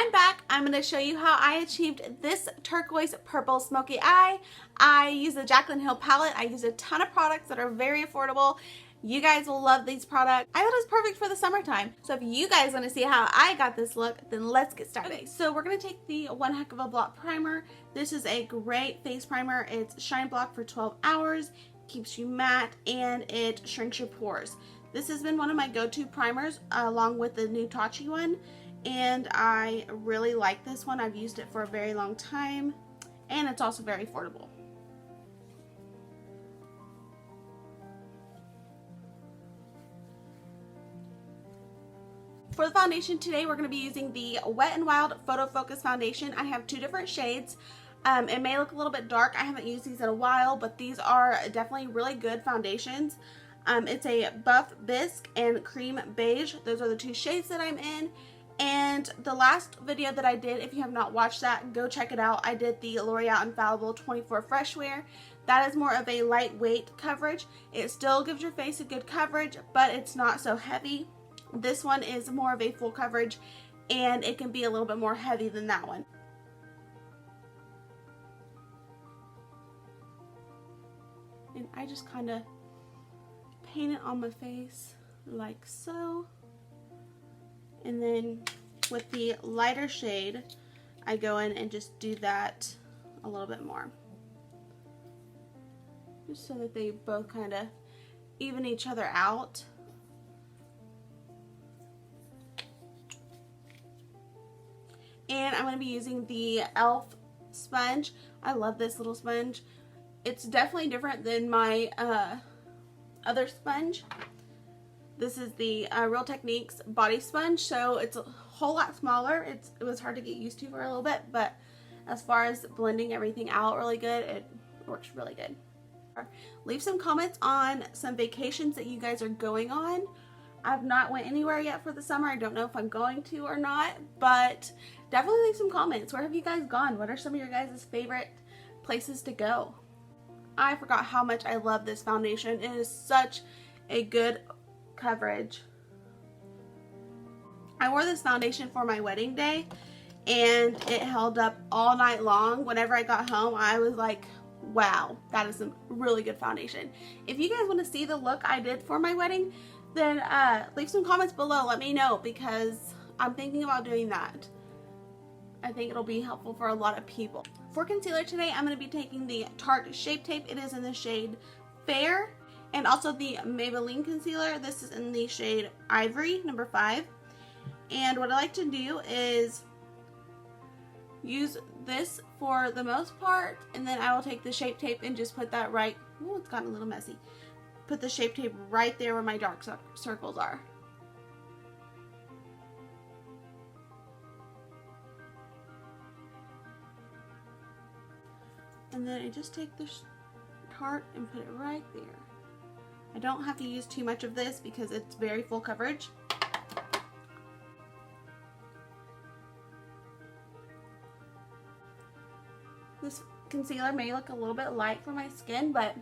I'm back. I'm going to show you how I achieved this turquoise purple smoky eye. I use the Jaclyn Hill palette. I use a ton of products that are very affordable. You guys will love these products. I thought it was perfect for the summertime. So if you guys want to see how I got this look, then let's get started. Okay, so we're going to take the One Heck of a Blot primer. This is a great face primer. It's Shine Block for 12 hours, keeps you matte, and it shrinks your pores. This has been one of my go-to primers along with the new Tachi one. And I really like this one. I've used it for a very long time, and it's also very affordable. For the foundation today, we're going to be using the Wet n Wild Photo Focus Foundation. I have two different shades. It may look a little bit dark. I haven't used these in a while, but these are definitely really good foundations. It's a Buff Bisque and Cream Beige. Those are the two shades that I'm in. And the last video that I did, if you have not watched that, go check it out. I did the L'Oreal Infallible 24 Fresh Wear. That is more of a lightweight coverage. It still gives your face a good coverage, but it's not so heavy. This one is more of a full coverage, and it can be a little bit more heavy than that one. And I just kind of paint it on my face like so. And then with the lighter shade, I go in and just do that a little bit more. Just so that they both kind of even each other out. And I'm going to be using the e.l.f. sponge. I love this little sponge. It's definitely different than my other sponge. This is the Real Techniques body sponge, so it's a whole lot smaller. It was hard to get used to for a little bit, but as far as blending everything out really good, it works really good. Leave some comments on some vacations that you guys are going on. I've not went anywhere yet for the summer. I don't know if I'm going to or not, but definitely leave some comments. Where have you guys gone? What are some of your guys' favorite places to go? I forgot how much I love this foundation. It is such a good coverage. I wore this foundation for my wedding day, and it held up all night long. Whenever I got home, I was like, wow, that is some really good foundation. If you guys want to see the look I did for my wedding, then leave some comments below. Let me know, because I'm thinking about doing that. I think it'll be helpful for a lot of people. For concealer today, I'm going to be taking the Tarte Shape Tape. It is in the shade Fair. And also the Maybelline concealer. This is in the shade Ivory, number 5. And what I like to do is use this for the most part, and then I will take the Shape Tape and just put that right, oh, it's gotten a little messy. Put the Shape Tape right there where my dark circles are. And then I just take the Tarte and put it right there. I don't have to use too much of this because it's very full coverage. This concealer may look a little bit light for my skin, but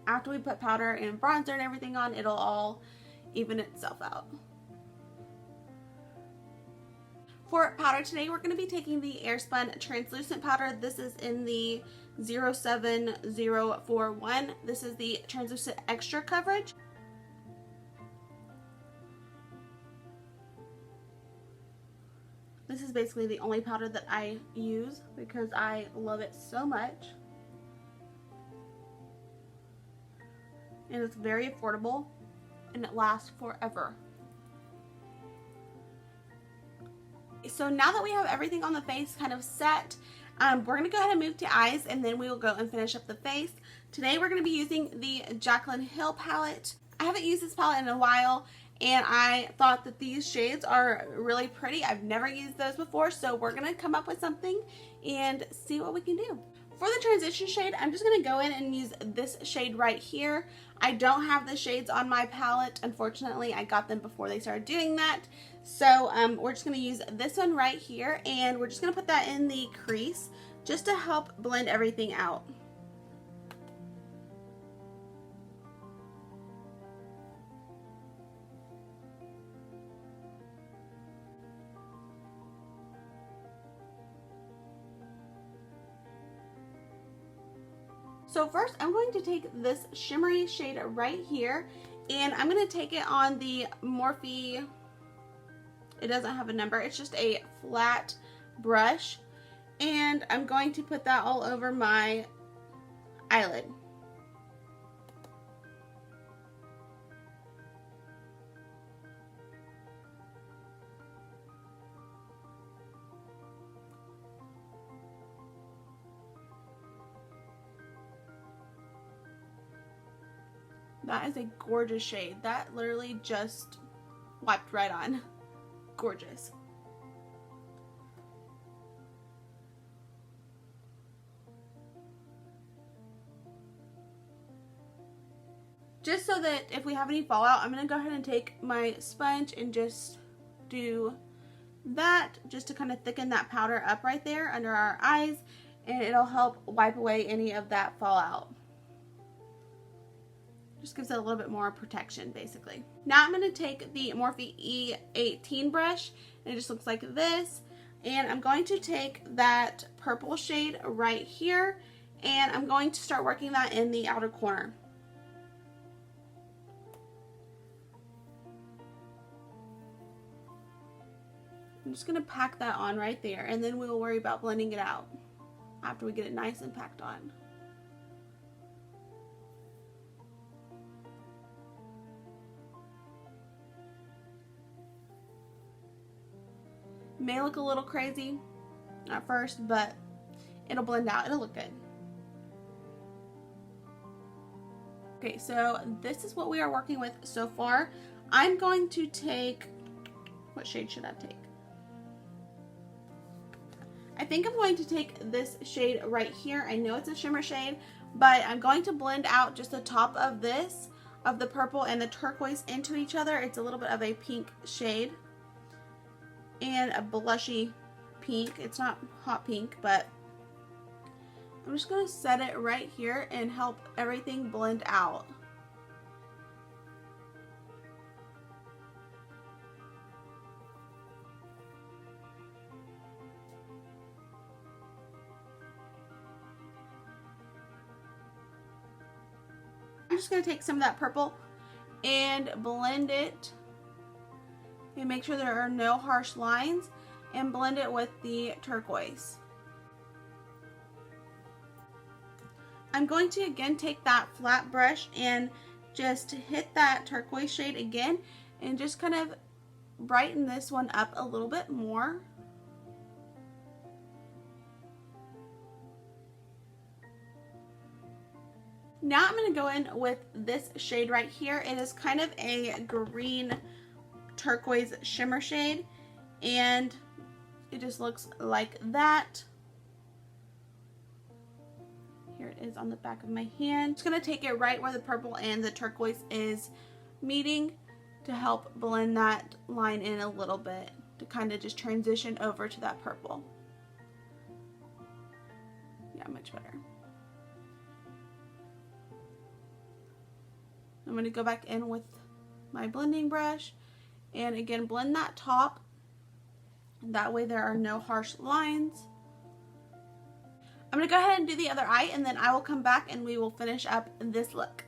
after we put powder and bronzer and everything on, it'll all even itself out. For powder today, we're going to be taking the Airspun Translucent Powder. This is in the 07041. This is the Translucent Extra Coverage. This is basically the only powder that I use because I love it so much. And it's very affordable, and it lasts forever. So now that we have everything on the face kind of set, we're going to go ahead and move to eyes, and then we will go and finish up the face. Today we're going to be using the Jaclyn Hill palette. I haven't used this palette in a while, and I thought that these shades are really pretty. I've never used those before, so we're going to come up with something and see what we can do. For the transition shade, I'm just going to go in and use this shade right here. I don't have the shades on my palette. Unfortunately, I got them before they started doing that. So we're just going to use this one right here, and we're just going to put that in the crease just to help blend everything out. So first I'm going to take this shimmery shade right here, and I'm going to take it on the Morphe, it doesn't have a number, it's just a flat brush, and I'm going to put that all over my eyelid. That is a gorgeous shade. That literally just wiped right on. Gorgeous. Just so that if we have any fallout, I'm going to go ahead and take my sponge and just do that, just to kind of thicken that powder up right there under our eyes, and it'll help wipe away any of that fallout. Just gives it a little bit more protection, basically. Now I'm going to take the Morphe E18 brush, and it just looks like this, and I'm going to take that purple shade right here, and I'm going to start working that in the outer corner. I'm just going to pack that on right there, and then we will worry about blending it out after we get it nice and packed on. May look a little crazy at first, but it'll blend out. It'll look good. Okay, so this is what we are working with so far. I'm going to take, what shade should I take? I think I'm going to take this shade right here. I know it's a shimmer shade, but I'm going to blend out just the top of this, of the purple and the turquoise into each other. It's a little bit of a pink shade and a blushy pink. It's not hot pink, but I'm just going to set it right here and help everything blend out. I'm just going to take some of that purple and blend it and make sure there are no harsh lines, and blend it with the turquoise. I'm going to again take that flat brush and just hit that turquoise shade again and just kind of brighten this one up a little bit more. Now I'm going to go in with this shade right here. It is kind of a green turquoise shimmer shade, and it just looks like that. Here it is on the back of my hand. Just going to take it right where the purple and the turquoise is meeting to help blend that line in a little bit, to kind of just transition over to that purple. Yeah, much better. I'm going to go back in with my blending brush and again blend that top. That way there are no harsh lines. I'm going to go ahead and do the other eye, and then I will come back and we will finish up this look.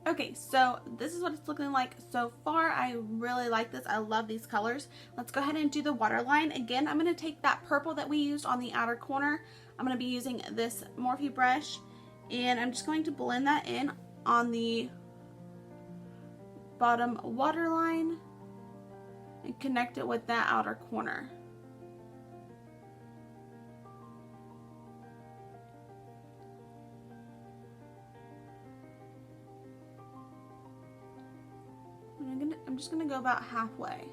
Okay, so this is what it's looking like so far. I really like this. I love these colors. Let's go ahead and do the waterline. Again, I'm going to take that purple that we used on the outer corner. I'm going to be using this Morphe brush, and I'm just going to blend that in on the bottom waterline and connect it with that outer corner. I'm just going to go about halfway.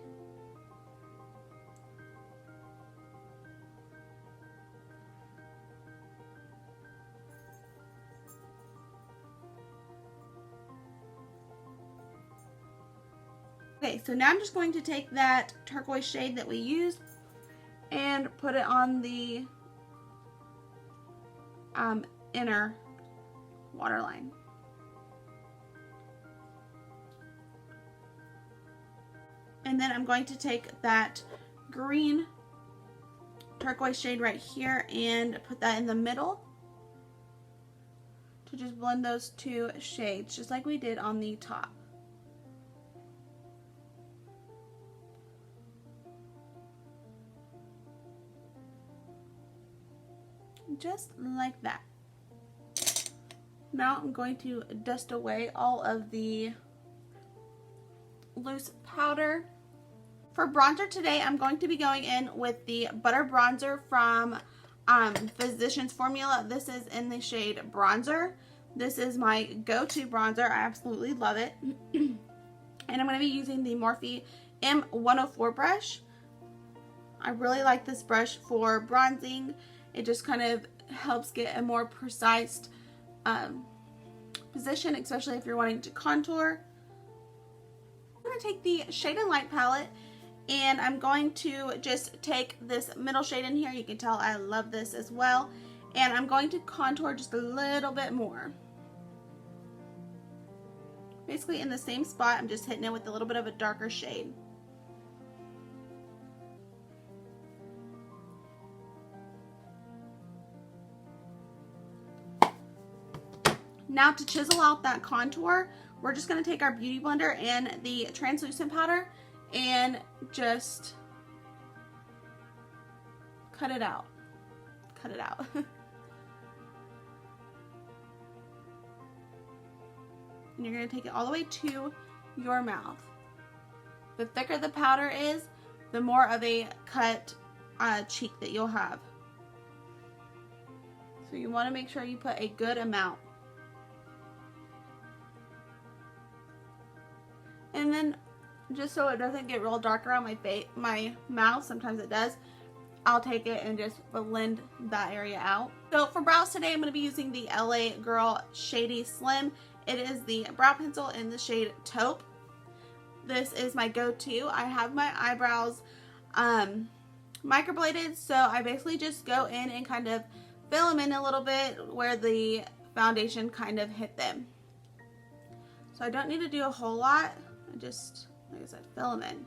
Okay, so now I'm just going to take that turquoise shade that we used and put it on the inner waterline. And then I'm going to take that green turquoise shade right here and put that in the middle to to just blend those two shades just like we did on the top. Just like that. Now I'm going to dust away all of the loose powder. For bronzer today, I'm going to be going in with the Butter Bronzer from Physicians Formula. This is in the shade Bronzer. This is my go-to bronzer. I absolutely love it. And I'm going to be using the Morphe M104 brush. I really like this brush for bronzing. It just kind of helps get a more precise position, especially if you're wanting to contour. I'm going to take the Shade and Light palette and I'm going to just take this middle shade in here. You can tell I love this as well. And I'm going to contour just a little bit more. Basically in the same spot, I'm just hitting it with a little bit of a darker shade. Now to chisel out that contour, we're just going to take our Beauty Blender and the translucent powder and just cut it out. Cut it out. And you're going to take it all the way to your mouth. The thicker the powder is, the more of a cut cheek that you'll have. So you want to make sure you put a good amount. And then, just so it doesn't get real dark around my mouth, sometimes it does, I'll take it and just blend that area out. So for brows today, I'm going to be using the LA Girl Shady Slim. It is the brow pencil in the shade Taupe. This is my go-to. I have my eyebrows microbladed, so I basically just go in and kind of fill them in a little bit where the foundation kind of hit them. So I don't need to do a whole lot. I just, like I said, fill them in.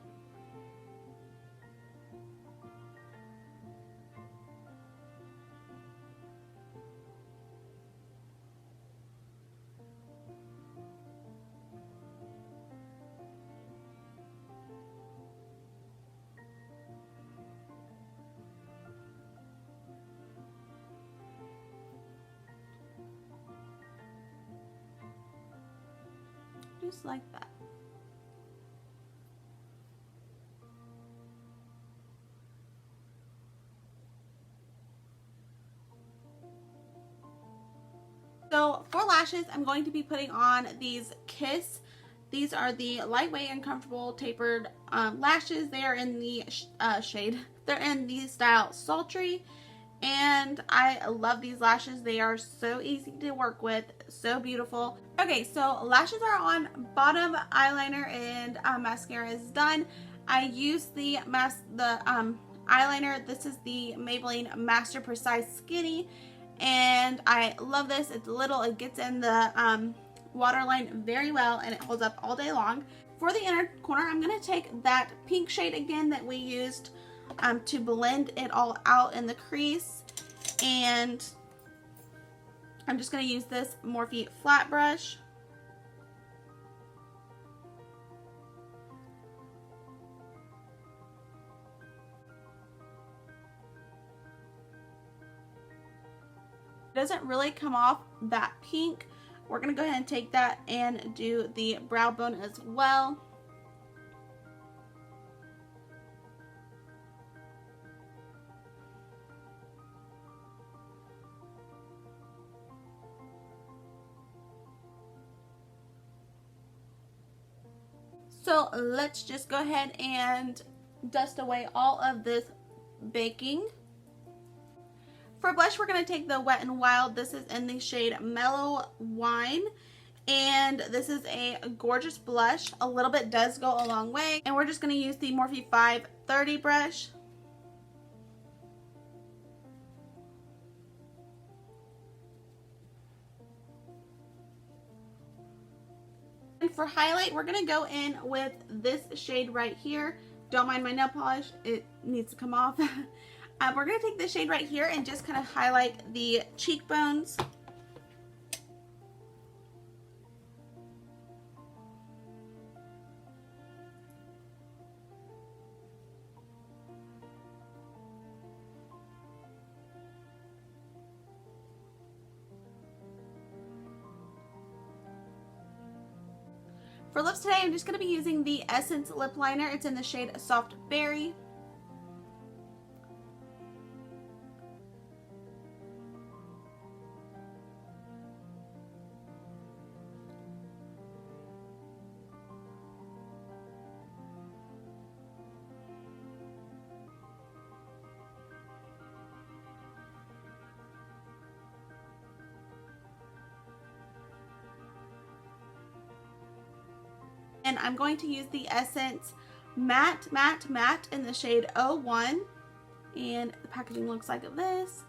Just like that. So for lashes, I'm going to be putting on these Kiss. These are the lightweight and comfortable tapered lashes. They are in the shade. They're in the style Sultry. And I love these lashes. They are so easy to work with, so beautiful. Okay, so lashes are on, bottom eyeliner and mascara is done. I use the eyeliner. This is the Maybelline Master Precise Skinny, and I love this. It's little, it gets in the waterline very well, and it holds up all day long. For the inner corner, I'm going to take that pink shade again that we used to blend it all out in the crease, and I'm just going to use this Morphe flat brush. It doesn't really come off that pink. We're going to go ahead and take that and do the brow bone as well. So let's just go ahead and dust away all of this baking. For blush, we're going to take the Wet n Wild. This is in the shade Mellow Wine. And this is a gorgeous blush. A little bit does go a long way. And we're just going to use the Morphe 530 brush. And for highlight, we're going to go in with this shade right here. Don't mind my nail polish. It needs to come off. We're going to take this shade right here and just kind of highlight the cheekbones. For lips today, I'm just going to be using the Essence lip liner. It's in the shade Soft Berry. And I'm going to use the Essence Matte in the shade 01. And the packaging looks like this.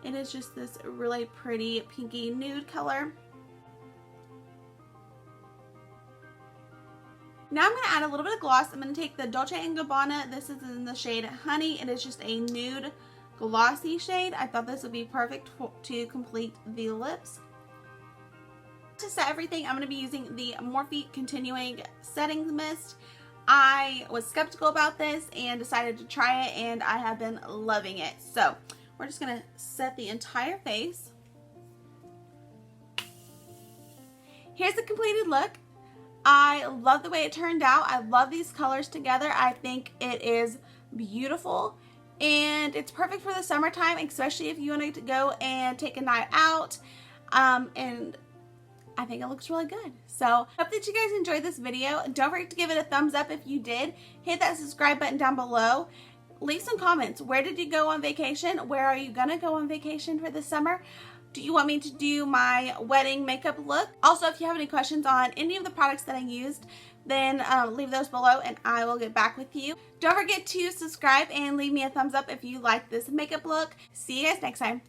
It is just this really pretty pinky nude color. Now I'm going to add a little bit of gloss. I'm going to take the Dolce & Gabbana. This is in the shade Honey. It is just a nude glossy shade. I thought this would be perfect to complete the lips. To set everything, I'm going to be using the Morphe Continuing Setting Mist. I was skeptical about this and decided to try it, and I have been loving it. So we're just going to set the entire face. Here's the completed look. I love the way it turned out. I love these colors together. I think it is beautiful, and it's perfect for the summertime, especially if you want to go and take a night out. And I think it looks really good. So hope that you guys enjoyed this video. Don't forget to give it a thumbs up if you did. Hit that subscribe button down below. Leave some comments. Where did you go on vacation? Where are you gonna go on vacation for the summer? Do you want me to do my wedding makeup look? Also, if you have any questions on any of the products that I used, then leave those below and I will get back with you. Don't forget to subscribe and leave me a thumbs up if you like this makeup look. See you guys next time.